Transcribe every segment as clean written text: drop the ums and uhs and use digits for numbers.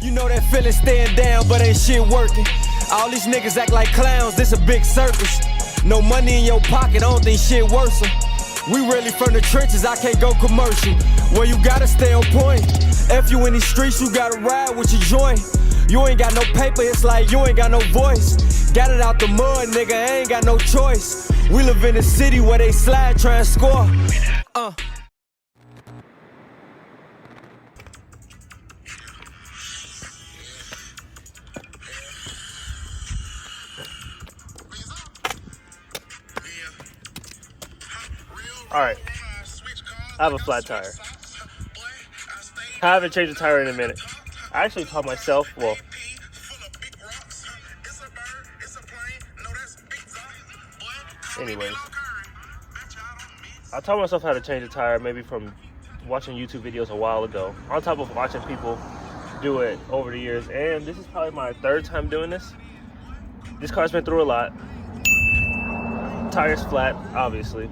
You know that feeling staying down, but ain't shit working. All these niggas act like clowns, this a big circus. No money in your pocket, I don't think shit worse 'em. We really from the trenches, I can't go commercial. Well, you gotta stay on point. If you in these streets, you gotta ride with your joint. You ain't got no paper, it's like you ain't got no voice. Got it out the mud, nigga, I ain't got no choice. We live in a city where they slide, try and score. Alright, I have a flat tire. I haven't changed the tire in a minute. I actually taught myself, well, anyways, I taught myself how to change a tire maybe from watching YouTube videos a while ago, on top of watching people do it over the years, and this is probably my third time doing this. This car's been through a lot. Tire's flat, obviously.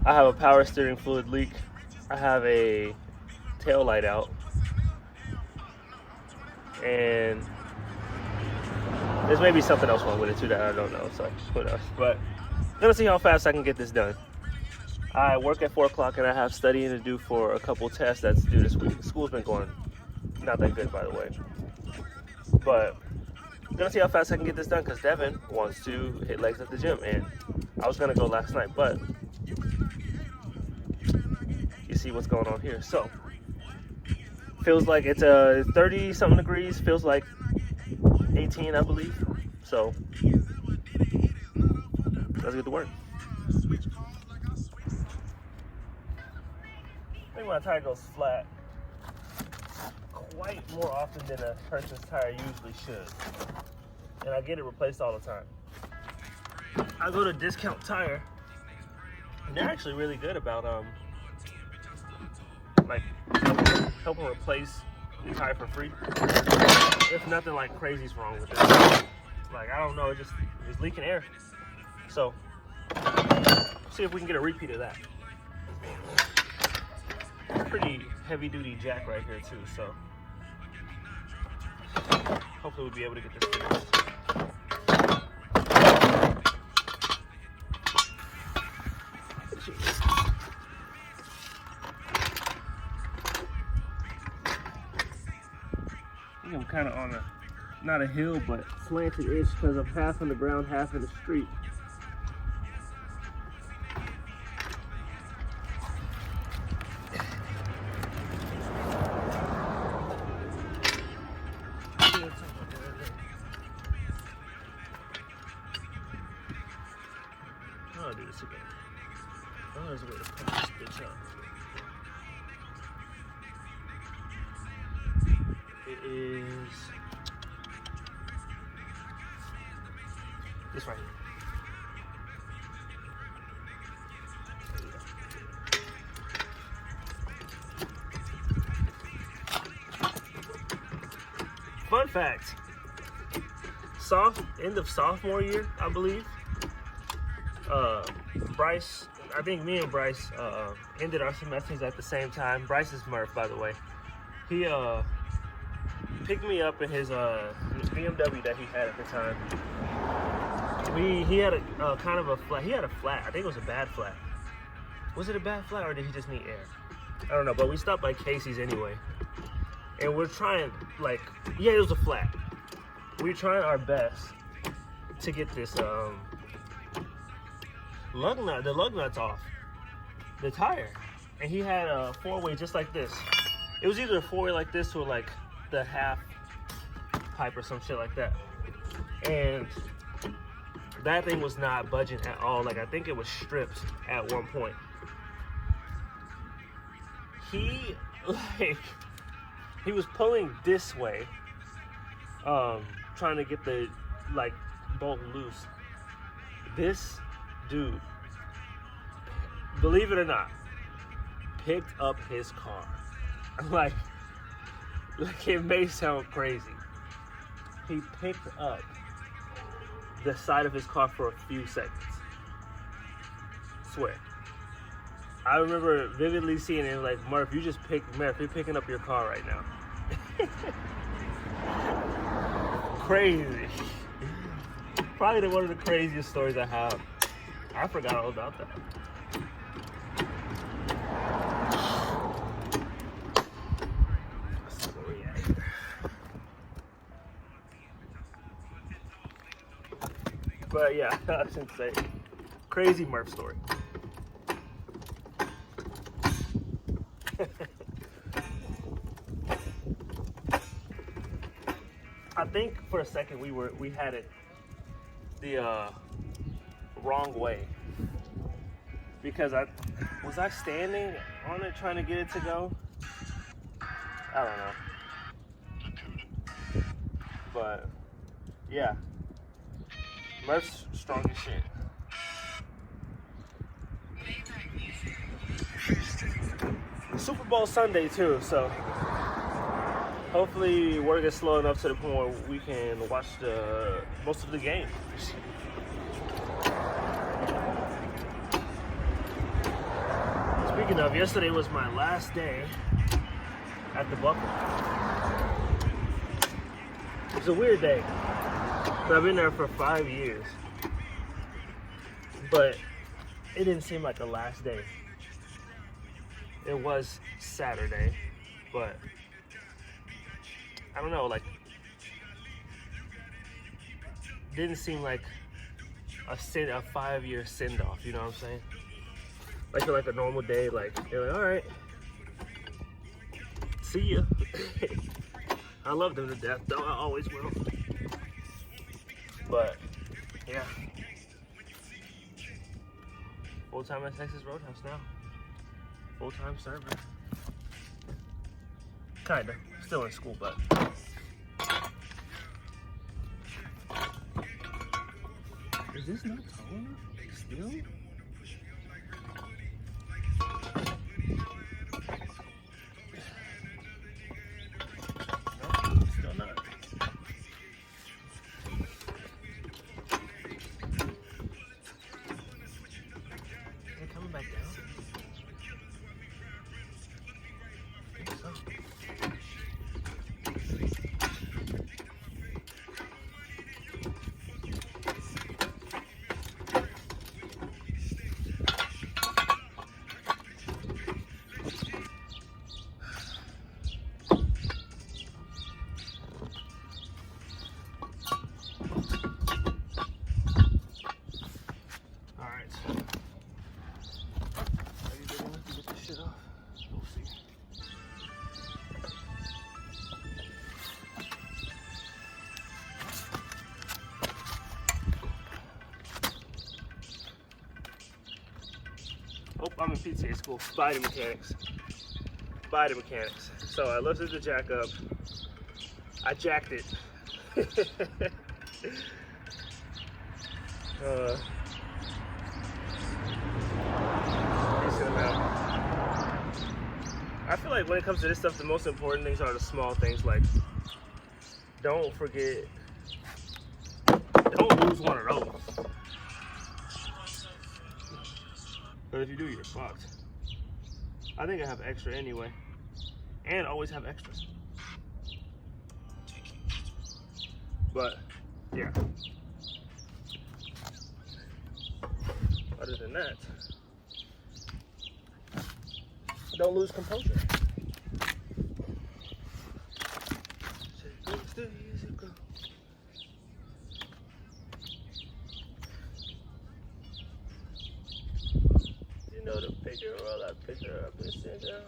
I have a power steering fluid leak. I have a tail light out. And there's maybe something else wrong with it too that I don't know, so who knows. But I'm gonna see how fast I can get this done. I work at 4 o'clock and I have studying to do for a couple tests that's due this week. School's been going not that good, by the way. But I'm gonna see how fast I can get this done because Devin wants to hit legs at the gym, and I was gonna go last night, but you see what's going on here. So feels like it's 30 something degrees, feels like 18, I believe. So let's get to work. I think my tire goes flat quite more often than a person's tire usually should, and I get it replaced all the time. I go to Discount Tire, and they're actually really good about like helping replace the tire for free. If nothing like crazy's wrong with it, like I don't know, it's leaking air. So see if we can get a repeat of that. Pretty heavy duty jack right here too, so hopefully we'll be able to get this fixed. I think I'm kind of on not a hill, but slanted-ish because I'm half on the ground, half in the street. I'll do this again. Oh, there's a way to pump this bitch up. It is this right here. Fun fact, end of sophomore year, I believe, Bryce, I think me and Bryce ended our semesters at the same time. Bryce is Murph, by the way. He picked me up in his BMW that he had at the time. He had a kind of a flat. He had a flat. I think it was a bad flat. Was it a bad flat or did he just need air? I don't know, but we stopped by Casey's anyway. And we're trying, like, yeah, it was a flat. We're trying our best to get this the lug nuts off the tire. And he had a 4-way just like this. It was either a 4-way like this or like the half pipe or some shit like that. And that thing was not budging at all. Like, I think it was stripped at one point. He was pulling this way, trying to get the like bolt loose. This dude, believe it or not, picked up his car. Like it may sound crazy. He picked up the side of his car for a few seconds. Swear. I remember vividly seeing it like, Murph, you're picking up your car right now. crazy. Probably one of the craziest stories I have. I forgot all about that. But yeah, that's insane. Crazy Murph story. I think for a second we had it the wrong way, because I was standing on it trying to get it to go. I don't know, but yeah, Murph's strong as shit. Super Bowl Sunday too, so hopefully work gets slow enough to the point where we can watch most of the game. Speaking of, yesterday was my last day at the Buckle. It was a weird day, but I've been there for 5 years. But it didn't seem like the last day. It was Saturday, but I don't know, like, didn't seem like a 5-year send-off, you know what I'm saying? Like, like a normal day, like, you're like, all right, see ya. I love them to death, though, I always will. But, yeah. Full-time at Texas Roadhouse now. Full-time server. Kinda. Still in school, but. Is this not tall enough? Still? No, still not. Is it coming back down? I think so. Oh, I'm in PTA school, body mechanics. So I lifted the jack up. I jacked it. Decent amount. I feel like when it comes to this stuff, the most important things are the small things, like don't forget, don't lose one of those. But if you do, you're fucked. I think I have extra anyway. And always have extras. But, yeah. Other than that, don't lose composure. You know the picture, roll that picture up and sit down.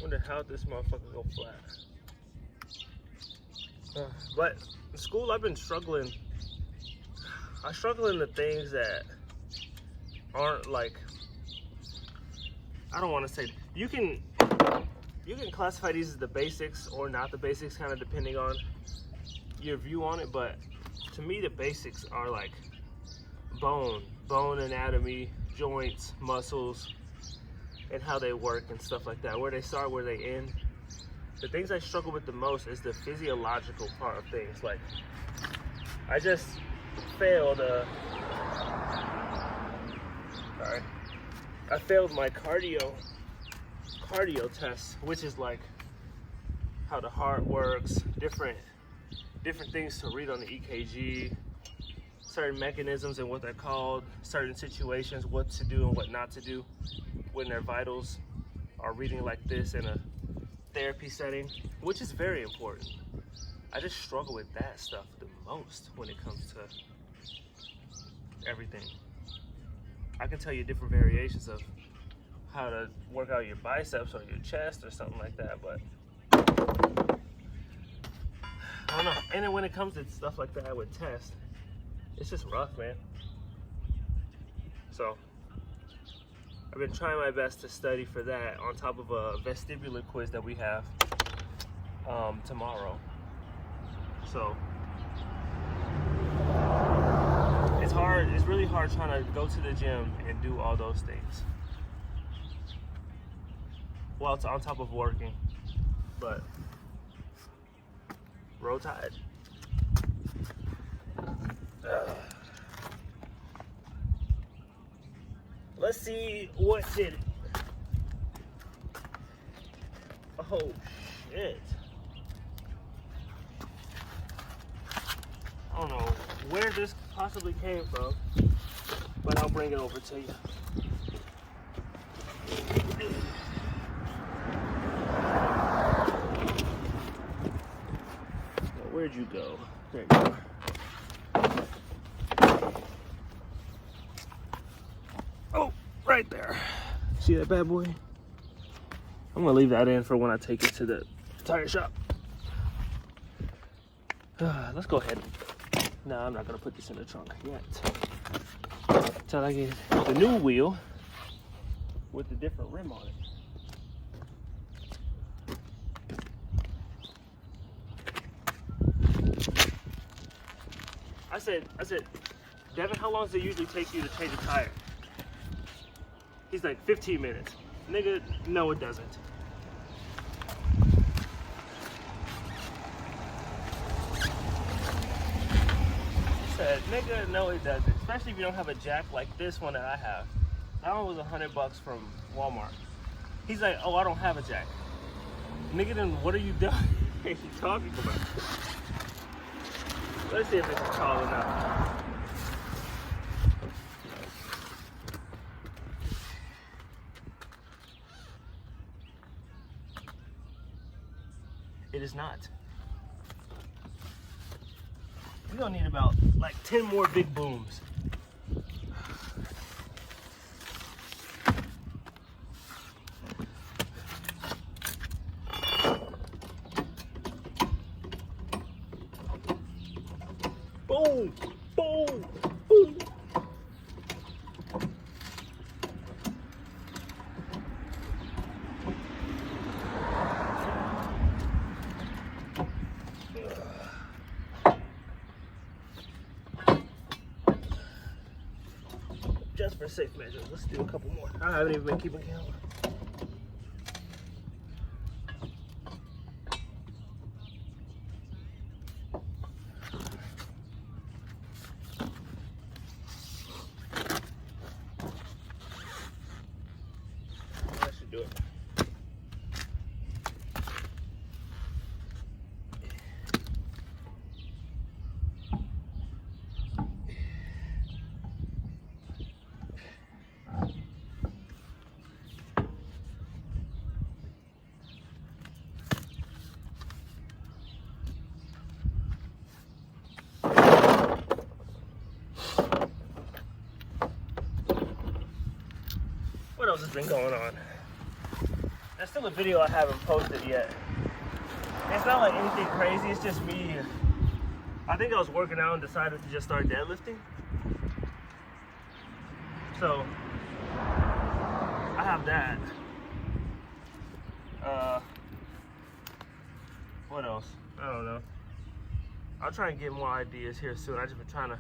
Wonder how this motherfucker go flat. But in school, I've been struggling I struggle in the things that aren't like, I don't want to say, you can classify these as the basics or not the basics, kind of depending on your view on it. But to me, the basics are like bone anatomy, joints, muscles, and how they work and stuff like that. Where they start, where they end. The things I struggle with the most is the physiological part of things. Like, I just failed I failed my cardio test, which is like how the heart works, different things to read on the EKG, certain mechanisms and what they're called, certain situations, what to do and what not to do when their vitals are reading like this in a therapy setting, which is very important. I just struggle with that stuff the most when it comes to everything. I can tell you different variations of how to work out your biceps or your chest or something like that, but I don't know. And then when it comes to stuff like that with tests, it's just rough, man. So I've been trying my best to study for that on top of a vestibular quiz that we have tomorrow. So it's hard. It's really hard trying to go to the gym and do all those things while it's on top of working. But roll tide. Let's see what did it. Oh shit. I don't know where this possibly came from, but I'll bring it over to you. Now, where'd you go? There you go. Oh, right there. See that bad boy? I'm gonna leave that in for when I take it to the tire shop. Let's go ahead. No, I'm not gonna put this in the trunk yet. Until I get the new wheel with the different rim on it. I said, Devin, how long does it usually take you to change a tire? He's like, 15 minutes. Nigga, no it doesn't. Said, nigga, no it doesn't. Especially if you don't have a jack like this one that I have. That one was $100 from Walmart. He's like, oh, I don't have a jack. Nigga, then what are you doing? What are you talking about? Let's see if it's tall enough. It is not. We're gonna need about like 10 more big booms. Boom, boom, boom. Just for safe measures, let's do a couple more. I haven't even been keeping count. That should do it. What else has been going on? There's still a video I haven't posted yet. It's not like anything crazy, it's just me I think I was working out and decided to just start deadlifting. So I have that. What else? I don't know. I'll try and get more ideas here soon. I just been trying to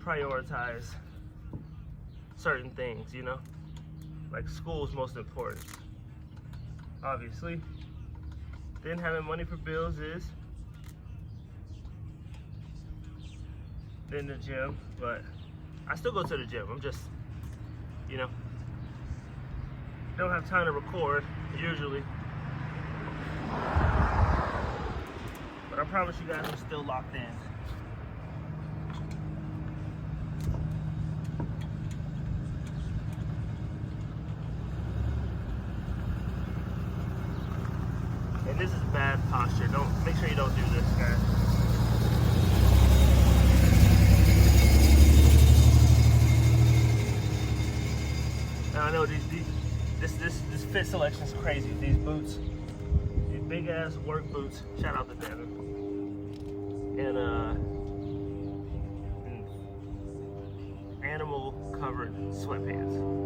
prioritize certain things, you know? Like school's most important. Obviously. Then having money for bills is. Then the gym, but I still go to the gym. I'm just, you know, don't have time to record usually. But I promise you guys I'm still locked in. And this is bad posture. Make sure you don't do this, guys. Now I know this fit selection is crazy. These boots, these big ass work boots. Shout out to Devin. And animal covered sweatpants.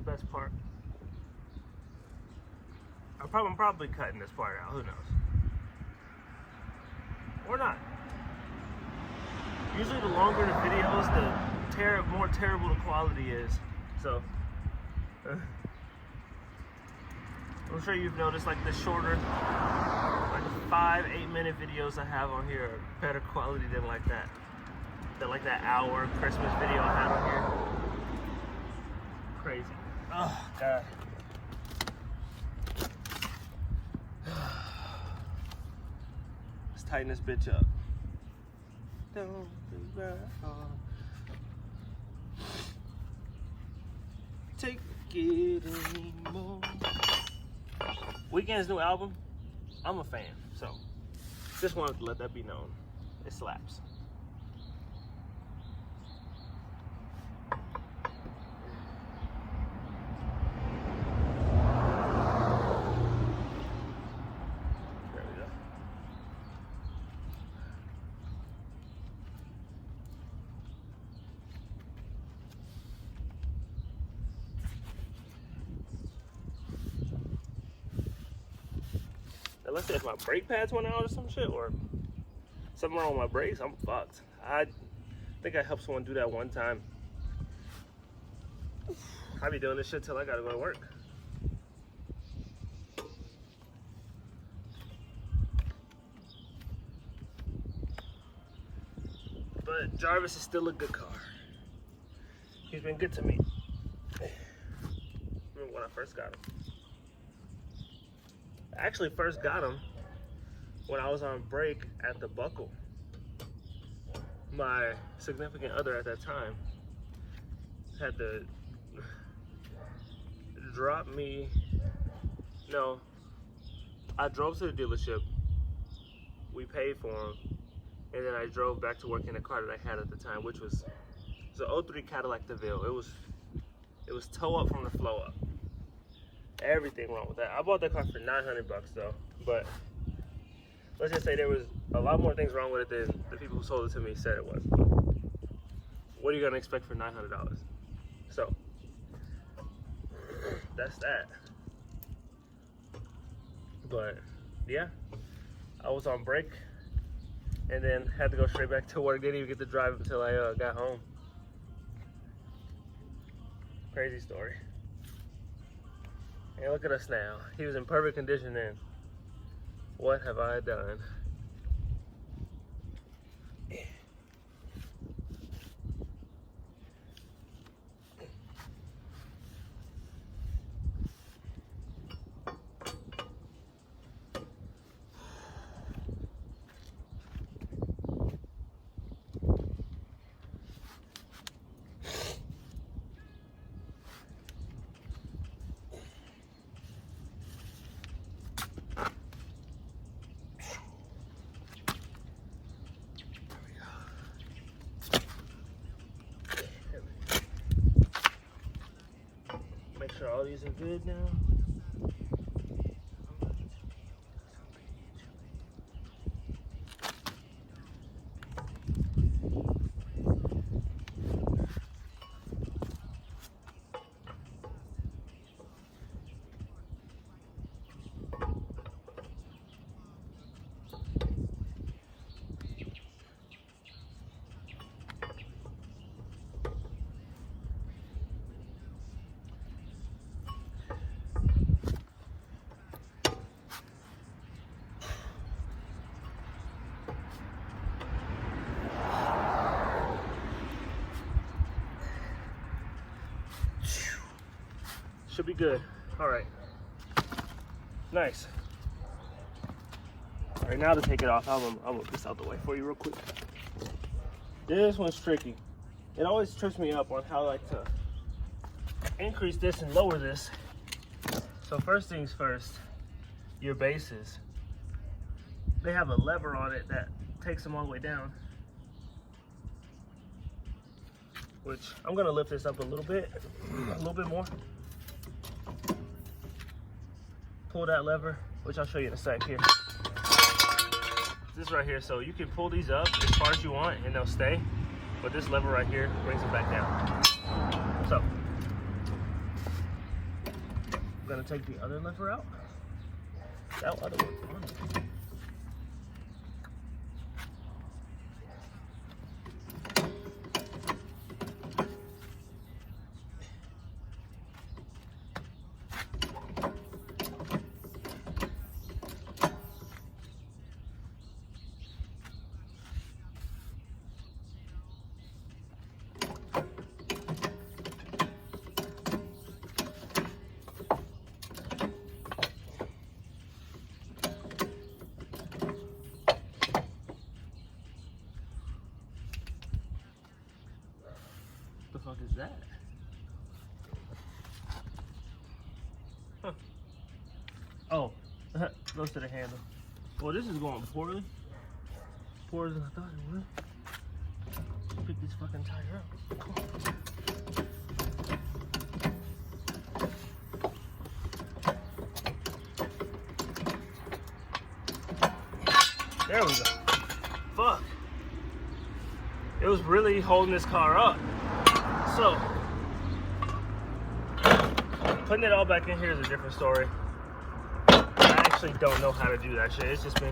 Best part. I'm probably cutting this part out. Who knows? Or not. Usually, the longer the videos, the more terrible the quality is. So, I'm sure you've noticed, like the shorter, like 5-8 minute videos I have on here are better quality than like that. Like that hour Christmas video I had on here. Crazy. Oh, God. Let's tighten this bitch up. Don't be right on. Take it anymore. Weeknd's new album, I'm a fan, so just wanted to let that be known. It slaps. Let's say if my brake pads went out or some shit, or something wrong with my brakes, I'm fucked. I think I helped someone do that one time. I be doing this shit till I gotta go to work. But Jarvis is still a good car. He's been good to me. Remember when I first got him? I actually first got him when I was on break at the Buckle. My significant other at that time had to drop me. No, I drove to the dealership. We paid for him, and then I drove back to work in the car that I had at the time, which was an 03 Cadillac DeVille. It was toe up from the flow up. Everything wrong with that. I bought that car for $900 though, but let's just say there was a lot more things wrong with it than the people who sold it to me said it was. What are you gonna expect for $900? So that's that. But yeah, I was on break and then had to go straight back to work. Didn't even get to drive until I got home. Crazy story. And look at us now. He was in perfect condition then. What have I done? Make sure all these are good now. Should be good. All right. Nice. All right, now to take it off, I'll move this out the way for you real quick. This one's tricky. It always trips me up on how I like to increase this and lower this. So first things first, your bases. They have a lever on it that takes them all the way down. Which I'm gonna lift this up a little bit more. Pull that lever, which I'll show you in a sec here. This right here, so you can pull these up as far as you want and they'll stay, but this lever right here brings them back down. So, I'm gonna take the other lever out. That other one's on. The fuck is that? Huh. Oh, goes to the handle. Well, this is going poorly. Poorer than I thought it would. Pick this fucking tire up. There we go. Fuck. It was really holding this car up. So, putting it all back in here is a different story. I actually don't know how to do that shit. It's just been...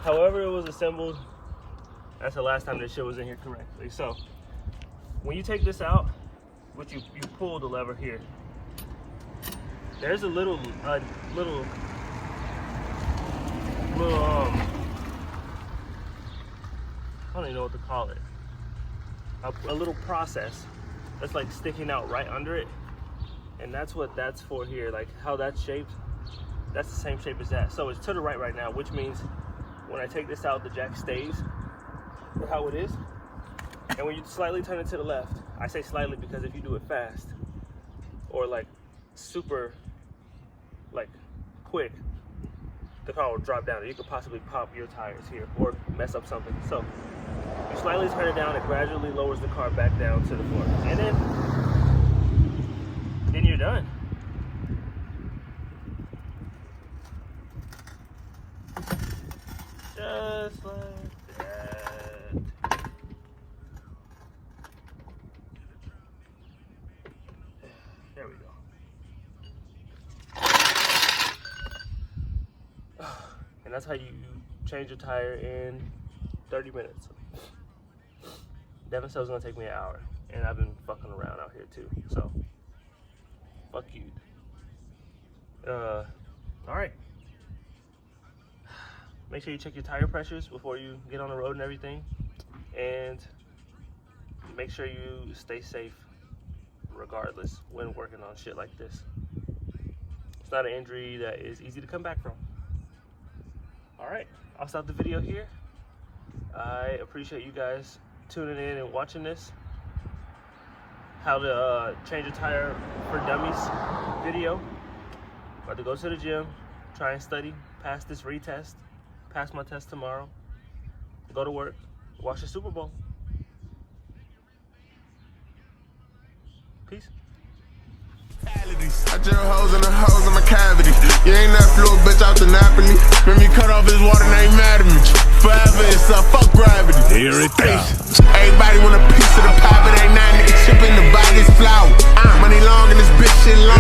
However it was assembled, that's the last time this shit was in here correctly. So, when you take this out, which you pull the lever here, there's a little I don't even know what to call it. A little process that's like sticking out right under it, and that's what that's for here. Like how that's shaped, that's the same shape as that. So it's to the right now, which means when I take this out, the jack stays for how it is. And when you slightly turn it to the left, I say slightly because if you do it fast or like super like quick, the car will drop down and you could possibly pop your tires here or mess up something. So you slightly turn it down, it gradually lowers the car back down to the floor. And then you're done. Just like that. There we go. And that's how you change your tire in 30 minutes. Devin said it was gonna take me an hour, and I've been fucking around out here too. So Fuck you. All right. Make sure you check your tire pressures before you get on the road and everything. And make sure you stay safe regardless when working on shit like this. It's not an injury that is easy to come back from. All right, I'll stop the video here. I appreciate you guys tuning in and watching this. How to change a tire for dummies video. About to go to the gym, try and study, pass this retest, pass my test tomorrow, go to work, watch the Super Bowl. Peace. I drill hoes in the hoes in my cavity. You ain't that fluid bitch out the Napoli. When me cut off his water, they ain't mad at me. Forever it's fuck gravity. Here it comes. Everybody want a piece of the pie, but ain't nothing nigga chipping the body's flower. Money long and this bitch shit long.